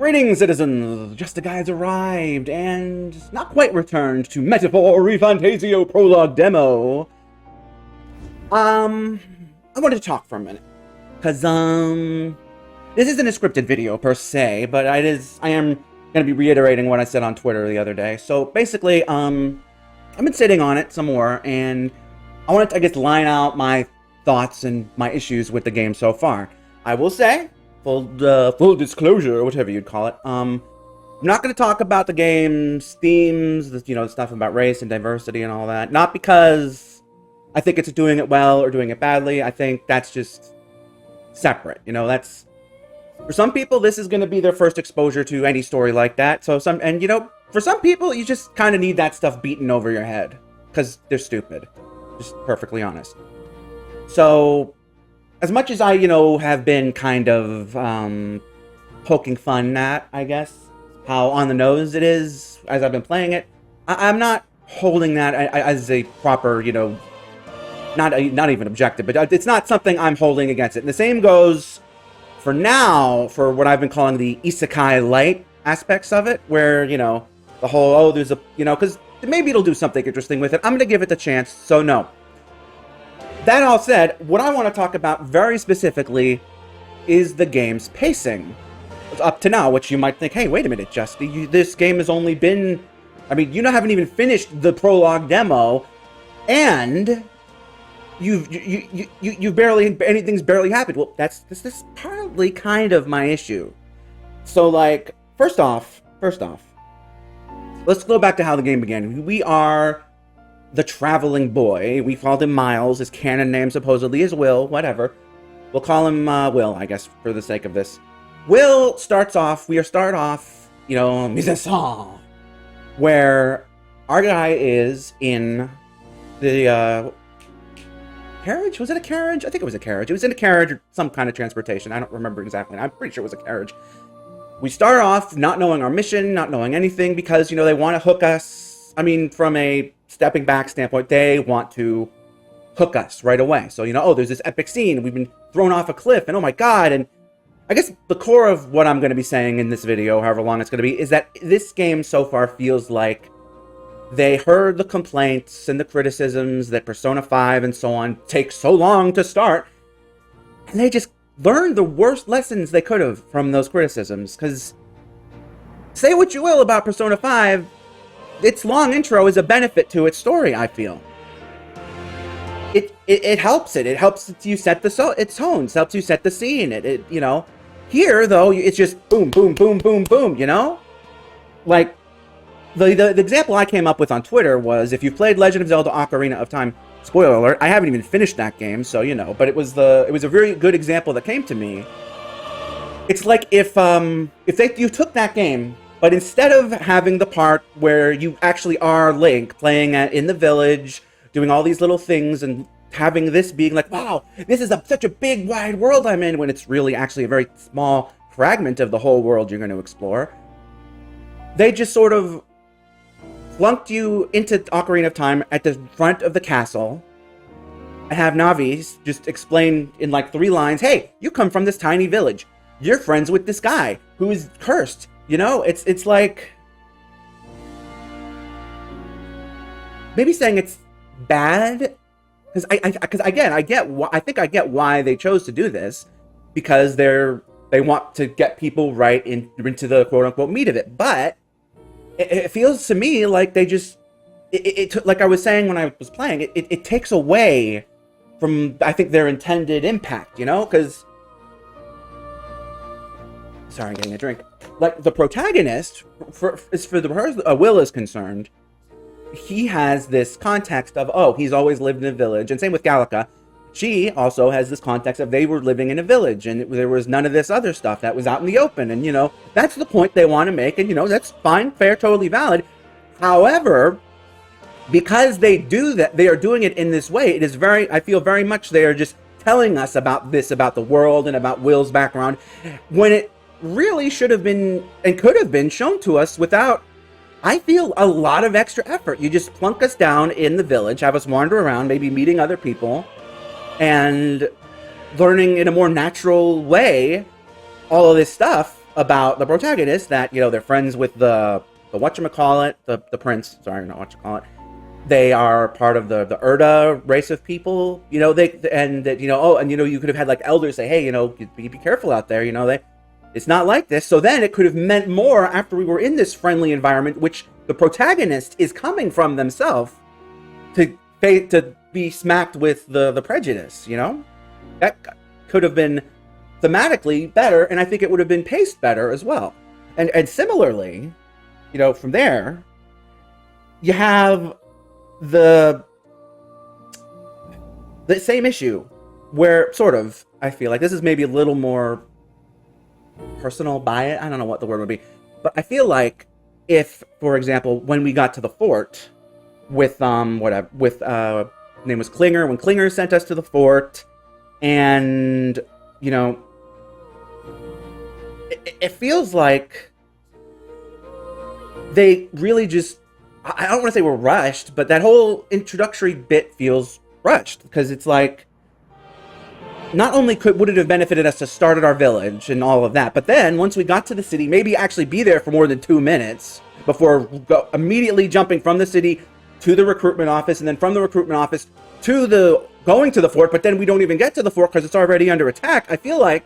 Greetings, citizens! Justiguy has arrived, and not quite returned to Metaphor REFANTAZIO Prologue Demo. I wanted to talk for a minute. Because, this isn't a scripted video, per se, but I am going to be reiterating what I said on Twitter the other day. So, basically, I've been sitting on it some more, and I wanted to, I guess, line out my thoughts and my issues with the game so far. I will say, full disclosure, whatever you'd call it, I'm not going to talk about the game's themes, stuff about race and diversity and all that. Not because I think it's doing it well or doing it badly. I think that's just separate. That's, for some people, this is going to be their first exposure to any story like that. So for some people, you just kind of need that stuff beaten over your head because they're stupid. Just perfectly honest. So, as much as I, have been kind of poking fun at, I guess, how on the nose it is as I've been playing it, I'm not holding that as a proper, not even objective, but it's not something I'm holding against it. And the same goes for now for what I've been calling the isekai light aspects of it, where, the whole, there's a, because maybe it'll do something interesting with it. I'm going to give it the chance, so no. That all said, what I want to talk about very specifically is the game's pacing. Up to now, which you might think, hey, wait a minute, Justy, this game has only been... you haven't even finished the prologue demo, and you barely... anything's barely happened. Well, this is partly kind of my issue. So, first off, let's go back to how the game began. We are... the traveling boy. We called him Miles. His canon name supposedly is Will. Whatever. We'll call him Will, I guess, for the sake of this. Will start off, mise en scène, where our guy is in the carriage? Was it a carriage? I think it was a carriage. It was in a carriage or some kind of transportation. I don't remember exactly. I'm pretty sure it was a carriage. We start off not knowing our mission, not knowing anything, because, they want to hook us. From a stepping back standpoint, they want to hook us right away. So, there's this epic scene. We've been thrown off a cliff, and oh my god. And I guess the core of what I'm going to be saying in this video, however long it's going to be, is that this game so far feels like they heard the complaints and the criticisms that Persona 5 and so on take so long to start, and they just learned the worst lessons they could have from those criticisms. Because say what you will about Persona 5, its long intro is a benefit to its story, I feel. It helps it. It helps you set its tones, helps you set the scene. Here, though, it's just boom, boom, boom, boom, boom, Like, the example I came up with on Twitter was, if you've played Legend of Zelda Ocarina of Time, spoiler alert, I haven't even finished that game, so, but it was a very good example that came to me. It's like if you took that game, but instead of having the part where you actually are Link playing in the village, doing all these little things, and having this being like, wow, this is such a big, wide world I'm in, when it's really actually a very small fragment of the whole world you're going to explore, they just sort of flunked you into Ocarina of Time at the front of the castle, and have Navi just explain in 3 lines, hey, you come from this tiny village. You're friends with this guy who is cursed. It's like, maybe saying it's bad, because I think I get why they chose to do this, because they want to get people right into the quote unquote meat of it. But it feels to me like they just like I was saying when I was playing it takes away from, I think, their intended impact. Because, sorry, I'm getting a drink. Like, the protagonist, Will is concerned, he has this context of, oh, he's always lived in a village, and same with Gallica. She also has this context of they were living in a village, and there was none of this other stuff that was out in the open, and, that's the point they want to make, and, that's fine, fair, totally valid. However, because they do that, they are doing it in this way, I feel very much they are just telling us about the world and about Will's background, when it really should have been and could have been shown to us without, I feel, a lot of extra effort. You just plunk us down in the village, have us wander around, maybe meeting other people, and learning in a more natural way all of this stuff about the protagonist that, you know, they're friends with the whatchamacallit, the prince, sorry, not whatchamacallit. They are part of the Urda race of people, you know, and that, you know, oh, and, you know, you could have had like elders say, hey, you know, be careful out there, you know, it's not like this. So then it could have meant more after we were in this friendly environment, which the protagonist is coming from themselves to be smacked with the prejudice, you know? That could have been thematically better, and I think it would have been paced better as well. And similarly, you know, from there, you have the same issue where sort of, I feel like this is maybe a little more personal bias. I don't know what the word would be, but I feel like if, for example, when we got to the fort with name was Klinger, when Klinger sent us to the fort, and, you know, it feels like they really just, I don't want to say we're rushed, but that whole introductory bit feels rushed, because it's like, not only would it have benefited us to start at our village and all of that, but then once we got to the city, maybe actually be there for more than 2 minutes before immediately jumping from the city to the recruitment office, and then from the recruitment office to going to the fort, but then we don't even get to the fort because it's already under attack. I feel like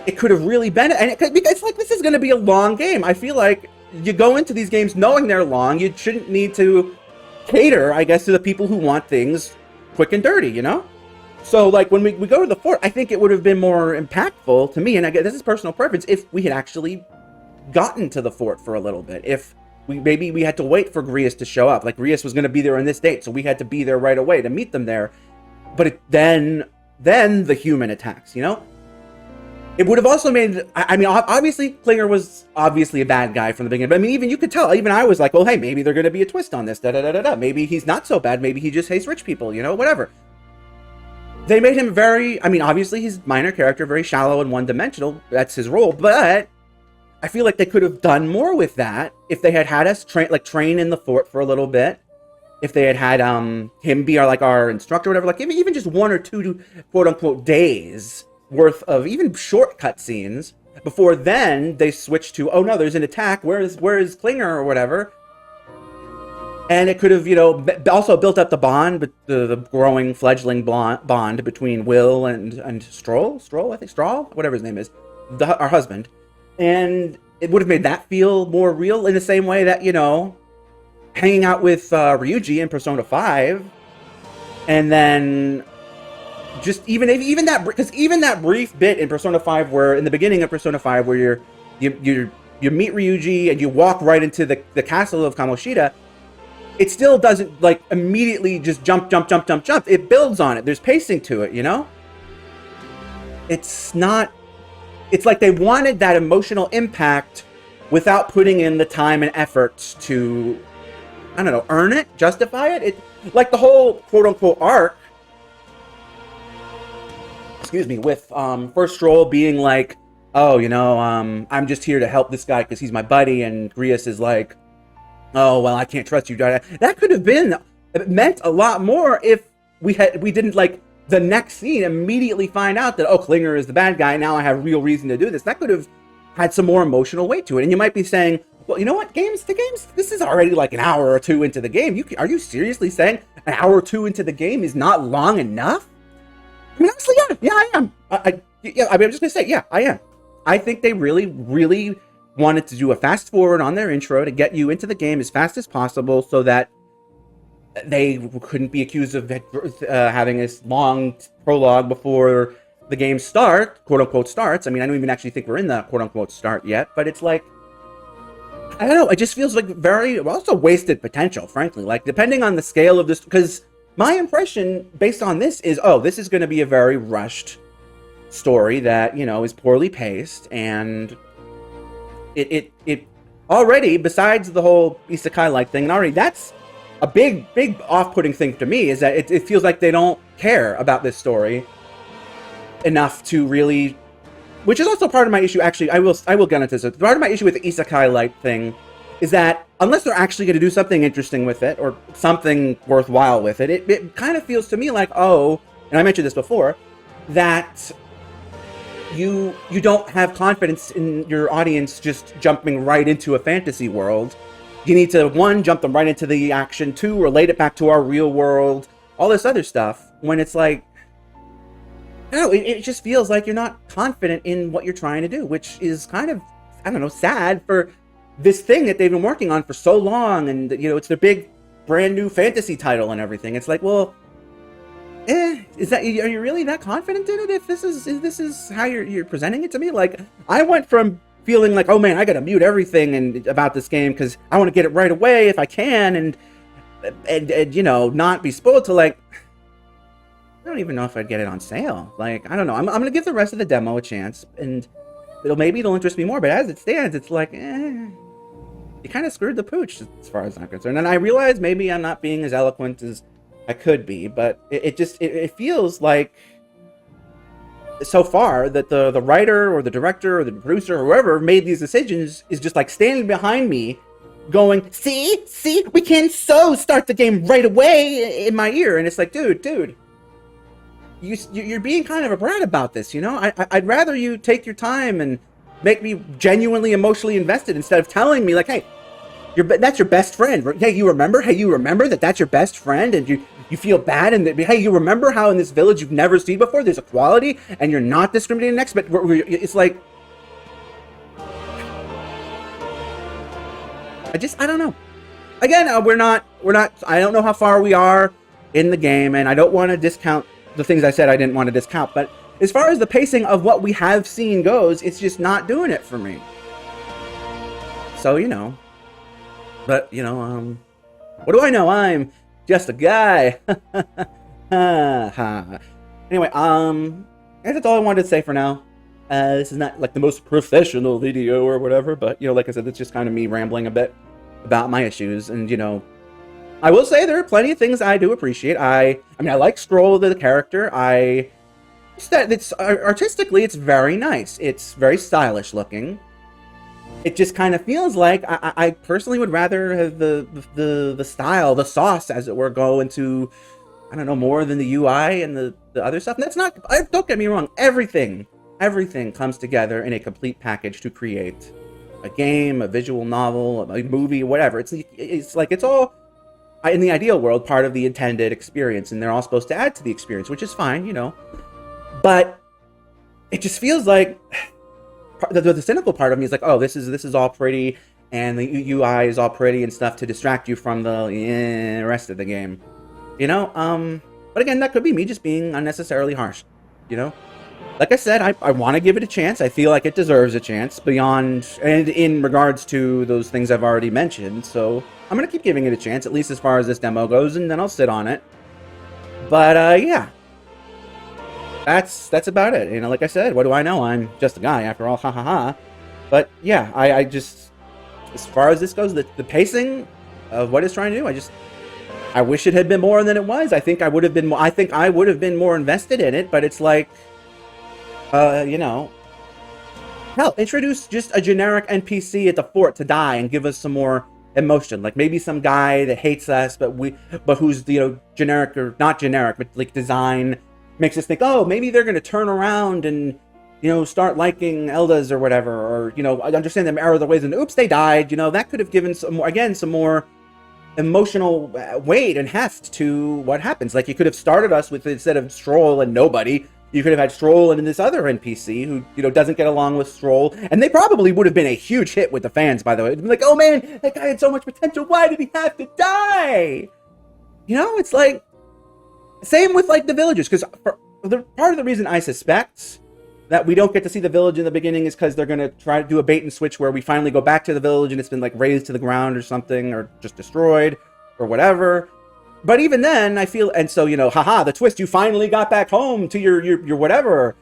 it could have really been, and it's like, this is going to be a long game. I feel like you go into these games knowing they're long. You shouldn't need to cater, I guess, to the people who want things quick and dirty, you know? So, like, when we go to the fort, I think it would have been more impactful to me, and I guess this is personal preference, if we had actually gotten to the fort for a little bit. If maybe we had to wait for Grius to show up. Like, Grius was going to be there on this date, so we had to be there right away to meet them there. But then the human attacks, you know? It would have also made, I mean, obviously, Klinger was obviously a bad guy from the beginning. But I mean, even you could tell, even I was like, well, hey, maybe they're going to be a twist on this, da-da-da-da-da. Maybe he's not so bad. Maybe he just hates rich people, you know, whatever. They made him very, I mean, obviously, he's a minor character, very shallow and one-dimensional. That's his role. But I feel like they could have done more with that if they had us train in the fort for a little bit. If they had him be our instructor or whatever, like even just 1 or 2 quote-unquote days worth of even short cutscenes before then they switch to, oh no, there's an attack, where is Klinger or whatever. And it could have, you know, also built up the bond, but the growing fledgling bond between Will and Stroll, I think, Strahl, whatever his name is, our husband. And it would have made that feel more real, in the same way that, you know, hanging out with Ryuji in Persona 5, and then just even that, because even that brief bit in Persona 5 where, in the beginning of Persona 5, where you meet Ryuji and you walk right into the castle of Kamoshida, it still doesn't, like, immediately just jump. It builds on it. There's pacing to it, you know? It's like they wanted that emotional impact without putting in the time and effort to, I don't know, earn it, justify it. Like the whole quote-unquote arc, with first Stroll being like, oh, you know, I'm just here to help this guy because he's my buddy, and Grius is like, oh, well, I can't trust you. That could have meant a lot more if we didn't, like, the next scene immediately find out that, oh, Klinger is the bad guy, now I have real reason to do this. That could have had some more emotional weight to it. And you might be saying, well, you know what, this is already like an hour or 2 into the game. Are you seriously saying an hour or 2 into the game is not long enough? I mean, honestly, yeah, I am. I'm just gonna say, yeah, I am. I think they really, really wanted to do a fast forward on their intro to get you into the game as fast as possible, so that they couldn't be accused of having this long prologue before the game quote-unquote starts. I mean, I don't even actually think we're in the quote-unquote start yet, but it's like, I don't know, it just feels like very, also wasted potential, frankly. Like, depending on the scale of this, because my impression based on this is, oh, this is going to be a very rushed story that, you know, is poorly paced, and it already, besides the whole isekai-like thing, and already that's a big off-putting thing to me, is that it feels like they don't care about this story enough to really, which is also part of my issue, actually. I will get into this. Part of my issue with the isekai-like thing is that unless they're actually going to do something interesting with it, or something worthwhile with it, it kind of feels to me like, oh, and I mentioned this before, that you don't have confidence in your audience just jumping right into a fantasy world. You need to, one, jump them right into the action, two, relate it back to our real world, all this other stuff, when it's like, no, it just feels like you're not confident in what you're trying to do, which is kind of, I don't know, sad for this thing that they've been working on for so long, and, you know, it's their big, brand new fantasy title and everything. It's like, well, are you really that confident in it if this is how you're presenting it to me? Like, I went from feeling like, oh man, I gotta mute everything and about this game because I want to get it right away if I can, and you know, not be spoiled, to like, I don't even know if I'd get it on sale. Like, I don't know. I'm gonna give the rest of the demo a chance, and maybe it'll interest me more. But as it stands, it's like, you kind of screwed the pooch as far as I'm concerned. And I realize maybe I'm not being as eloquent as I could be, but it feels like so far that the writer or the director or the producer or whoever made these decisions is just like standing behind me going, see, we can so start the game right away in my ear. And it's like, dude, you're being kind of a brat about this, you know? I'd rather you take your time and make me genuinely emotionally invested instead of telling me like, hey, that's your best friend. Hey, you remember that that's your best friend, and you feel bad, and hey, you remember how in this village you've never seen before there's equality and you're not discriminating next, but it's like, I don't know. Again, we're not, I don't know how far we are in the game, and I don't want to discount the things I said I didn't want to discount, but as far as the pacing of what we have seen goes, it's just not doing it for me. So, you know, but, you know, what do I know? I'm just a guy. Anyway, I guess that's all I wanted to say for now. This is not like the most professional video or whatever, but, you know, like I said, it's just kind of me rambling a bit about my issues. And, you know, I will say there are plenty of things I do appreciate. I mean, I like Stroll, the character. It's artistically, it's very nice. It's very stylish looking. It just kind of feels like I personally would rather have the style, the sauce, as it were, go into, I don't know, more than the UI and the other stuff. And that's not, don't get me wrong, everything comes together in a complete package to create a game, a visual novel, a movie, whatever. It's like, it's all, in the ideal world, part of the intended experience, and they're all supposed to add to the experience, which is fine, you know. But it just feels like the cynical part of me is like, oh, this is all pretty, and the UI is all pretty and stuff to distract you from the rest of the game, you know. But again, that could be me just being unnecessarily harsh, you know. Like I said, I want to give it a chance. I feel like it deserves a chance beyond and in regards to those things I've already mentioned. So I'm gonna keep giving it a chance, at least as far as this demo goes, and then I'll sit on it. But yeah. That's about it. You know, like I said, what do I know? I'm just a guy after all, ha ha ha. But yeah, I just, as far as this goes, the pacing of what it's trying to do, I wish it had been more than it was. I think I would have been more invested in it, but it's like, you know, hell, introduce just a generic NPC at the fort to die and give us some more emotion. Like maybe some guy that hates us, but who's, you know, generic or not generic, but like design makes us think, oh, maybe they're going to turn around and, you know, start liking Eldas or whatever, or, you know, understand them error of their ways, and oops, they died. You know, that could have given some more emotional weight and heft to what happens. Like, you could have started us with, instead of Stroll and nobody, you could have had Stroll and this other NPC who, you know, doesn't get along with Stroll, and they probably would have been a huge hit with the fans, by the way. It'd be like, oh man, that guy had so much potential, why did he have to die? You know, it's like, same with, like, the villagers, because part of the reason I suspect that we don't get to see the village in the beginning is because they're going to try to do a bait and switch where we finally go back to the village and it's been, like, razed to the ground or something, or just destroyed, or whatever. But even then, I feel, and so, you know, haha, the twist, you finally got back home to your whatever,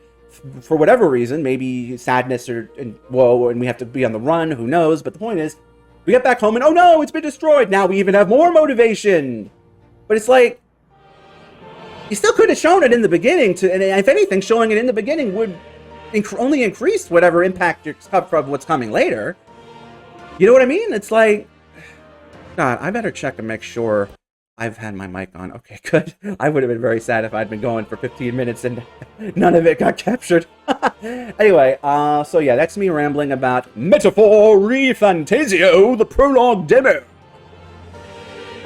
for whatever reason, maybe sadness or, and whoa, and we have to be on the run, who knows, but the point is, we get back home and, oh no, it's been destroyed, now we even have more motivation. But it's like, you still could have shown it in the beginning, and if anything, showing it in the beginning would only increase whatever impact you're from what's coming later. You know what I mean? It's like, God, I better check and make sure I've had my mic on. Okay, good. I would have been very sad if I'd been going for 15 minutes and none of it got captured. Anyway, so yeah, that's me rambling about Metaphor REFANTAZIO, the prologue demo.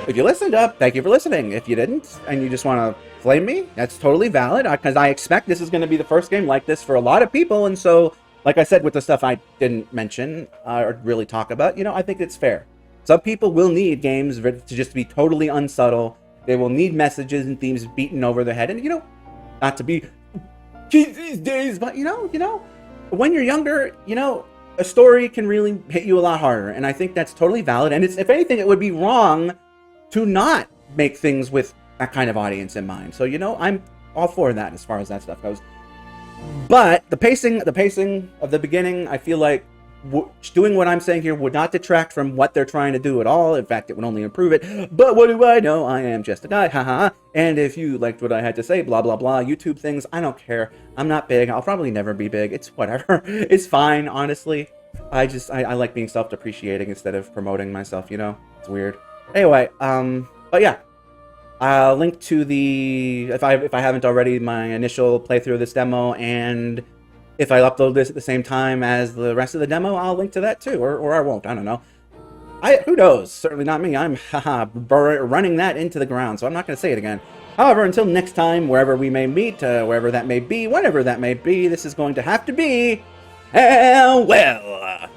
If you listened up, thank you for listening. If you didn't, and you just want to flame me, that's totally valid, because I expect this is going to be the first game like this for a lot of people, and so, like I said, with the stuff I didn't mention or really talk about, you know, I think it's fair. Some people will need games to just be totally unsubtle. They will need messages and themes beaten over their head. And, you know, not to be kids these days, but, you know, when you're younger, you know, a story can really hit you a lot harder. And I think that's totally valid. And it's, if anything, it would be wrong to not make things with that kind of audience in mind. So, you know, I'm all for that as far as that stuff goes. But the pacing of the beginning, I feel like doing what I'm saying here would not detract from what they're trying to do at all. In fact, it would only improve it. But what do I know? I am just a guy, haha. And if you liked what I had to say, blah, blah, blah, YouTube things, I don't care. I'm not big. I'll probably never be big. It's whatever. It's fine, honestly. I like being self-depreciating instead of promoting myself, you know? It's weird. Anyway, but yeah. I'll link to the, if I haven't already, my initial playthrough of this demo, and if I upload this at the same time as the rest of the demo, I'll link to that too, or I won't, I don't know. Who knows? Certainly not me. I'm running that into the ground, so I'm not going to say it again. However, until next time, wherever we may meet, wherever that may be, whenever that may be, this is going to have to be, well...